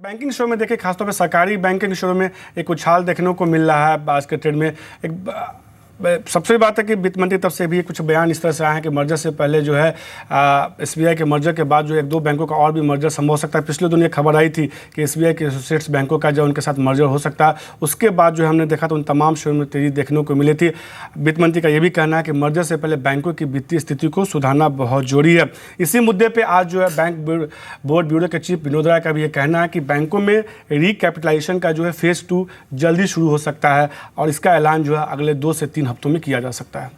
Banking show में देखिए खासतौर पे सरकारी बैंकिंग शो में एक उछाल देखने को मिल रहा है आज के ट्रेड में। सबसे बात है कि वित्त मंत्री तरफ से भी कुछ बयान इस तरह से आए हैं कि मर्जर से पहले जो है एसबीआई के मर्जर के बाद जो एक दो बैंकों का और भी मर्जर संभव हो सकता है। पिछले दिनों ये खबर आई थी कि एसबीआई के एसोसिएट्स बैंकों का जो उनके साथ मर्जर हो सकता है। उसके बाद जो हमने देखा तो उन तमाम शेयरों में तेजी देखने को मिली थी। वित्त मंत्री का ये भी कहना है कि मर्जर से पहले बैंकों की वित्तीय स्थिति को सुधारना बहुत जरूरी है। इसी मुद्दे पर आज जो है बैंक बोर्ड ब्यूरो के चीफ विनोद राय का भी ये कहना है कि बैंकों में रिकैपिटलाइजेशन का जो है फेज़ 2 जल्दी शुरू हो सकता है और इसका ऐलान जो है अगले 2 से 3 हफ्तों में किया जा सकता है।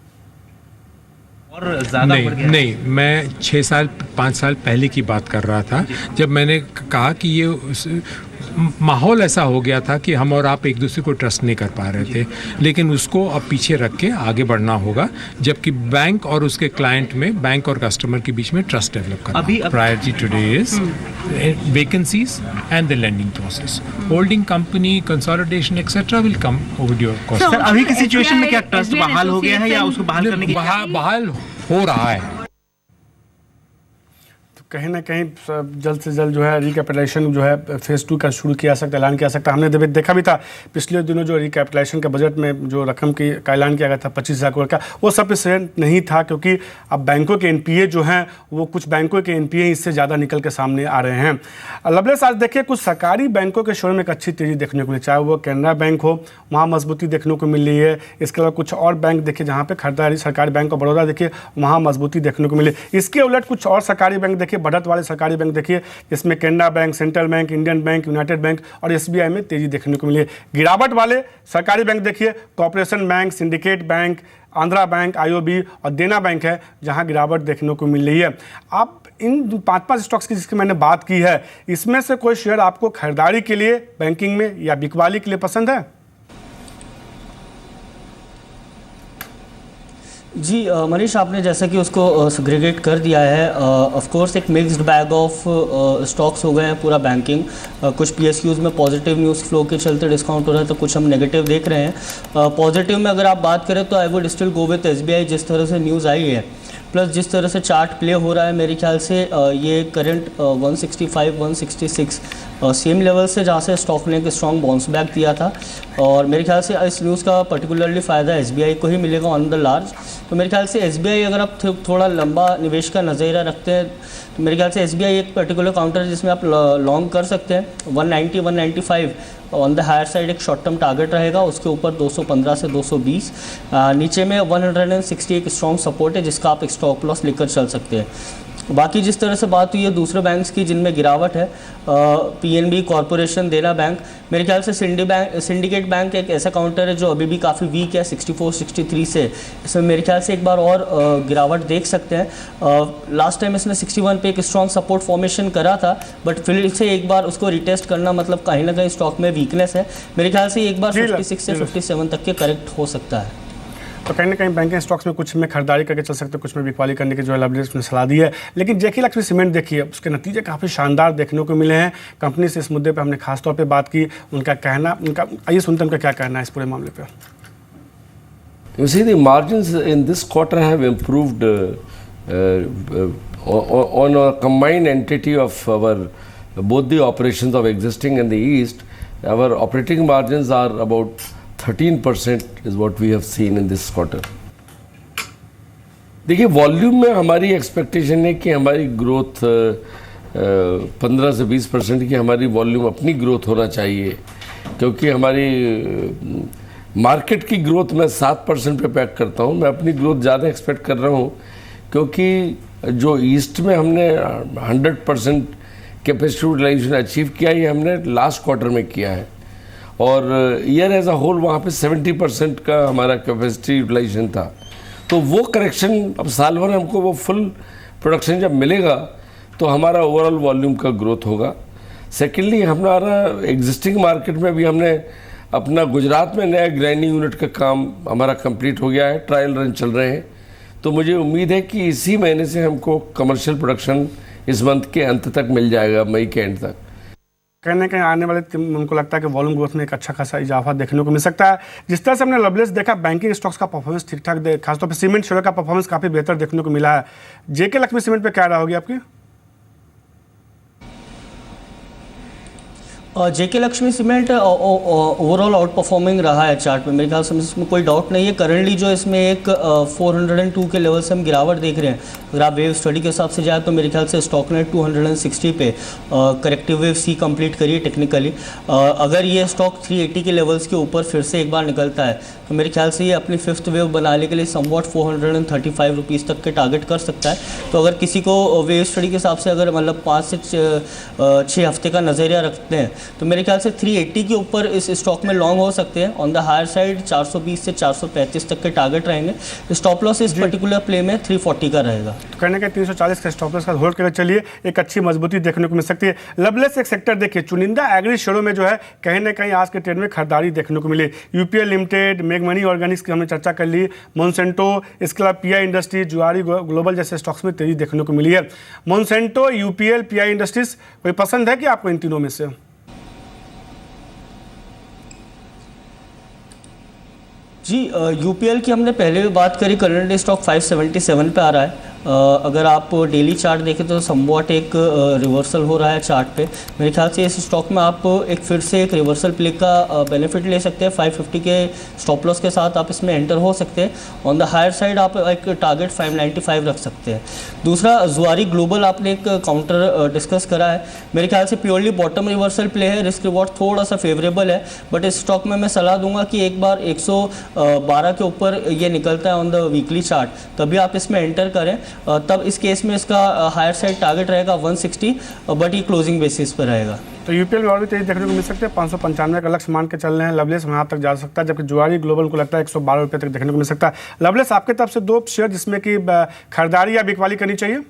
और ज़्यादा नहीं, मैं 6 साल 5 साल पहले की बात कर रहा था जब मैंने कहा कि ये माहौल ऐसा हो गया था कि हम और आप एक दूसरे को ट्रस्ट नहीं कर पा रहे थे, लेकिन उसको अब पीछे रख के आगे बढ़ना होगा, जबकि बैंक और उसके क्लाइंट में, बैंक और कस्टमर के बीच में ट्रस्ट डेवलप करना। Priority today is vacancies and the lending process. Holding company consolidation etcetera will come over your cost. Sir, अभी की सिचुएशन में क्या ट्रस्ट बहाल हो गया है या उसको बहाल करने की बहाल हो रहा है? कहीं ना कहीं जल्द से जल्द जो है रिकैपिटलाइजेशन जो है फेज़ 2 का शुरू किया सकता है, ऐलान किया सकता है। हमने देखा भी था पिछले दिनों जो रिकैपिटलाइजेशन का बजट में जो रकम का ऐलान किया गया था 25,000 करोड़ का, वो सफिशिएंट नहीं था क्योंकि अब बैंकों के एनपीए जो हैं वो कुछ बैंकों के एनपीए इससे ज़्यादा निकल के सामने आ रहे हैं। लवलेस, आज देखिए कुछ सरकारी बैंकों के शेयरों में एक अच्छी तेज़ी देखने को मिली, चाहे वो कैनरा बैंक हो, वहाँ मजबूती देखने को मिल रही है। इसके अलावा कुछ और बैंक देखिए जहाँ पर खरीदारी, सरकारी बैंक ऑफ बड़ौदा देखिए वहाँ मजबूती देखने को मिली। इसके उलट कुछ और सरकारी बैंक देखिए, बढ़त वाले सरकारी बैंक देखिए, जिसमें Canara bank, central bank, Indian bank, United bank और एसबीआई में तेजी देखने को मिली है। गिरावट वाले सरकारी बैंक देखिए, corporation bank, syndicate bank, Andhra bank, IOB और देना बैंक है जहां गिरावट देखने को मिल रही है। आप इन 5 स्टॉक्स की जिसकी मैंने बात की है, इसमें से कोई शेयर आपको खरीदारी के लिए बैंकिंग में या बिकवाली के लिए पसंद है? जी मनीष, आपने जैसा कि उसको सेग्रीगेट कर दिया है। ऑफ कोर्स एक मिक्स्ड बैग ऑफ स्टॉक्स हो गए हैं पूरा बैंकिंग। कुछ पीएसयूज में पॉजिटिव न्यूज़ फ्लो के चलते डिस्काउंट हो रहा है, तो कुछ हम नेगेटिव देख रहे हैं। पॉजिटिव में अगर आप बात करें तो I would still go with SBI. जिस तरह से न्यूज़ आई है प्लस जिस तरह से चार्ट प्ले हो रहा है, मेरे ख्याल से ये करंट 165 166 सेम लेवल से जहाँ से स्टॉक ने एक स्ट्रॉन्ग बाउंस बैक दिया था, और मेरे ख्याल से इस न्यूज़ का पर्टिकुलरली फ़ायदा एसबीआई को ही मिलेगा ऑन द लार्ज। तो मेरे ख्याल से एसबीआई, अगर आप थोड़ा लंबा निवेश का नज़रिया रखते हैं तो मेरे ख्याल से एसबीआई एक पर्टिकुलर काउंटर है जिसमें आप लॉन्ग कर सकते हैं। 190 195 ऑन द हायर साइड एक शॉर्ट टर्म टारगेट रहेगा, उसके ऊपर 215 से 220, नीचे में 160 एक स्ट्रॉन्ग सपोर्ट है जिसका आप एक स्टॉप लॉस लेकर चल सकते हैं। बाकी जिस तरह से बात हुई है दूसरे बैंक्स की जिनमें गिरावट है, पीएनबी, कॉरपोरेशन, देना बैंक, मेरे ख्याल से सिंडिकेट बैंक एक ऐसा काउंटर है जो अभी भी काफ़ी वीक है 64 63 से। इसमें मेरे ख्याल से एक बार और गिरावट देख सकते हैं। लास्ट टाइम इसने 61 पे एक स्ट्रॉन्ग सपोर्ट फॉर्मेशन करा था, बट फिर से एक बार उसको रिटेस्ट करना मतलब कहीं ना कहीं स्टॉक में वीकनेस है। मेरे ख्याल से एक बार 56 से 57 तक के करेक्ट हो सकता है। तो कहीं ना कहीं बैंकिंग स्टॉक्स में कुछ में खरीदारी करके चल सकते हैं, कुछ में बिकवाली करने की जो है लवलेस ने सलाह दी है। लेकिन जेके लक्ष्मी सीमेंट देखिए, उसके नतीजे काफ़ी शानदार देखने को मिले हैं। कंपनी से इस मुद्दे पे हमने खास तौर पे बात की, उनका कहना, आइए सुनते हैं उनका क्या कहना है इस पूरे मामले पे। You see, the margins in this quarter have improved on a combined entity of our both the operations of existing and the east. Our operating margins are about 13% is what we have seen in this quarter. देखिए, volume में हमारी expectation है कि हमारी growth 15 से 20% की हमारी volume अपनी ग्रोथ होना चाहिए, क्योंकि हमारी मार्केट की ग्रोथ मैं 7% पे पैक करता हूँ। मैं अपनी ग्रोथ ज़्यादा एक्सपेक्ट कर रहा हूँ क्योंकि जो ईस्ट में हमने 100% कैपेसिटी यूटिलाइजेशन अचीव किया, ये हमने लास्ट क्वार्टर में किया है, और ईयर एज अ होल वहाँ पे 70% का हमारा कैपेसिटी यूटिलाइजेशन था। तो वो करेक्शन अब साल भर हमको वो फुल प्रोडक्शन जब मिलेगा तो हमारा ओवरऑल वॉल्यूम का ग्रोथ होगा। सेकेंडली, हमारा एग्जिस्टिंग मार्केट में भी हमने अपना गुजरात में नया ग्राइंडिंग यूनिट का काम हमारा कंप्लीट हो गया है, ट्रायल रन चल रहे हैं। तो मुझे उम्मीद है कि इसी महीने से हमको कमर्शियल प्रोडक्शन इस मंथ के अंत तक मिल जाएगा, मई के एंड तक। कहीं ना कहीं आने वाले उनको लगता है कि वॉल्यूम ग्रोथ में एक अच्छा खासा इजाफा देखने को मिल सकता है। जिस तरह से हमने लवलेस देखा, बैंकिंग स्टॉक्स का परफॉर्मेंस ठीक ठाक खासतौर पर सीमेंट शेयर का परफॉर्मेंस काफ़ी बेहतर देखने को मिला है। जेके लक्ष्मी सीमेंट पे क्या राय होगी आपकी? JK Lakshmi cement overall outperforming रहा है चार्ट में, मेरे ख्याल से इसमें कोई डाउट नहीं है। करंटली जो इसमें एक 402 के लेवल से हम गिरावट देख रहे हैं। अगर आप वेव स्टडी के हिसाब से जाए तो मेरे ख्याल से स्टॉक ने 260 पे करेक्टिव वेव सी कंप्लीट करी है टेक्निकली। अगर ये स्टॉक 380 के लेवल्स के ऊपर फिर से एक बार निकलता है तो मेरे ख्याल से ये अपनी फिफ्थ वेव बनाने के लिए समवॉट 435 रुपीज़ तक के टारगेट कर सकता है। तो अगर किसी को वेव स्टडी के हिसाब से अगर मतलब 5 से 6 हफ्ते का नज़रिया रखते हैं तो मेरे ख्याल से 380 के ऊपर इस स्टॉक में लॉन्ग हो सकते हैं। ऑन द हायर साइड 420 से 435 तक के टारगेट रहेंगे। स्टॉप लॉस इस पर्टिकुलर प्ले में 340 का रहेगा। तो कहने के 340 का स्टॉप लॉस का होल्ड करके चलिए, एक अच्छी मजबूती देखने को मिल सकती है। लवलेस एक सेक्टर देखिए, चुनिंदा एग्री शेयरों में जो है कहीं ना कहीं आज के ट्रेड में खरीदारी देखने को मिली। यूपीएल लिमिटेड, मेगमनी ऑर्गेनिक्स की हमने चर्चा कर ली, मोनसेंटो, इसके अलावा पीआई इंडस्ट्रीज, जुआरी ग्लोबल जैसे स्टॉक्स में तेजी देखने को मिली है। मोनसेंटो, यूपीएल, पीआई इंडस्ट्रीज कोई पसंद है कि आपको इन तीनों में से? जी, यूपीएल की हमने पहले भी बात करी। करंट स्टॉक 577 पे आ रहा है। अगर आप डेली चार्ट देखें तो समवॉट एक रिवर्सल हो रहा है चार्ट पे। मेरे ख्याल से इस स्टॉक में आप फिर से एक रिवर्सल प्ले का बेनिफिट ले सकते हैं। 550 के स्टॉप लॉस के साथ आप इसमें एंटर हो सकते हैं। ऑन द हायर साइड आप एक टारगेट 595 रख सकते हैं। दूसरा, जुआरी ग्लोबल आपने एक काउंटर डिस्कस करा है। मेरे ख्याल से प्योरली बॉटम रिवर्सल प्ले है, रिस्क रिवॉर्ड थोड़ा सा फेवरेबल है। बट इस स्टॉक में मैं सलाह दूंगा कि एक बार 112 के ऊपर ये निकलता है ऑन द वीकली चार्ट, तभी आप इसमें एंटर करें। तब इस केस में इसका हायर साइड टारगेट रहेगा 160, बट ये क्लोजिंग बेसिस पर रहेगा। तो यूपीएल में और भी तेजी देखने को मिल सकते हैं। 595 का लक्ष्य मान के चल रहे हैं। लवलेस वहाँ तक जा सकता है, जबकि जुआरी ग्लोबल को लगता है 112 रुपये तक देखने को मिल सकता है। लवलेस, आपके तरफ से 2 शेयर जिसमें कि खरीदारी या बिकवाली करनी चाहिए?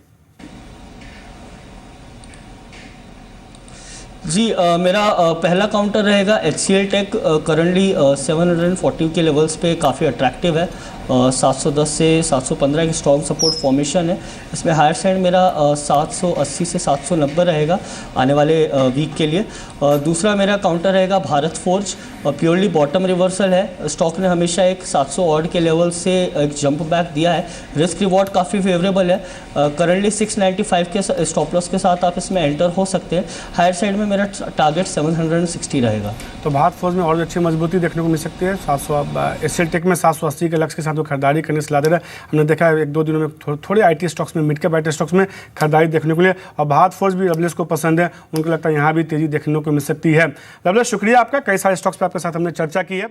जी, मेरा पहला काउंटर रहेगा HCL टेक। करंटली 740 के लेवल्स पे काफ़ी अट्रैक्टिव है। 710 से 715 की स्ट्रॉन्ग सपोर्ट फॉर्मेशन है। इसमें हायर साइड मेरा 780 से 790 रहेगा आने वाले वीक के लिए। दूसरा मेरा काउंटर रहेगा Bharat forge. Purely bottom reversal है। स्टॉक ने हमेशा एक 700 ऑड के लेवल से एक जंप बैक दिया है। रिस्क रिवॉर्ड काफ़ी फेवरेबल है। करंटली 695 के स्टॉप लॉस के साथ आप इसमें एंटर हो सकते हैं। हायर साइड में मेरा टारगेट 760 रहेगा। तो भारत फोर्ज में और भी अच्छी मजबूती देखने को मिल सकती है। 700 HCL टेक में 780 के लक्ष्य के साथ जो खरीदारी करने से ला दे रहा है। हमने देखा है 1-2 दिनों में थोड़े आईटी स्टॉक्स में, मिड कैप आईटी स्टॉक्स में खरीदारी देखने को मिले। और भारत फोर्ज भी लवलेस को पसंद है, उनको लगता है यहाँ भी तेजी देखने को मिल सकती है। लवलेस, शुक्रिया आपका। कई सारे स्टॉक्स पर आपके साथ हमने चर्चा की है।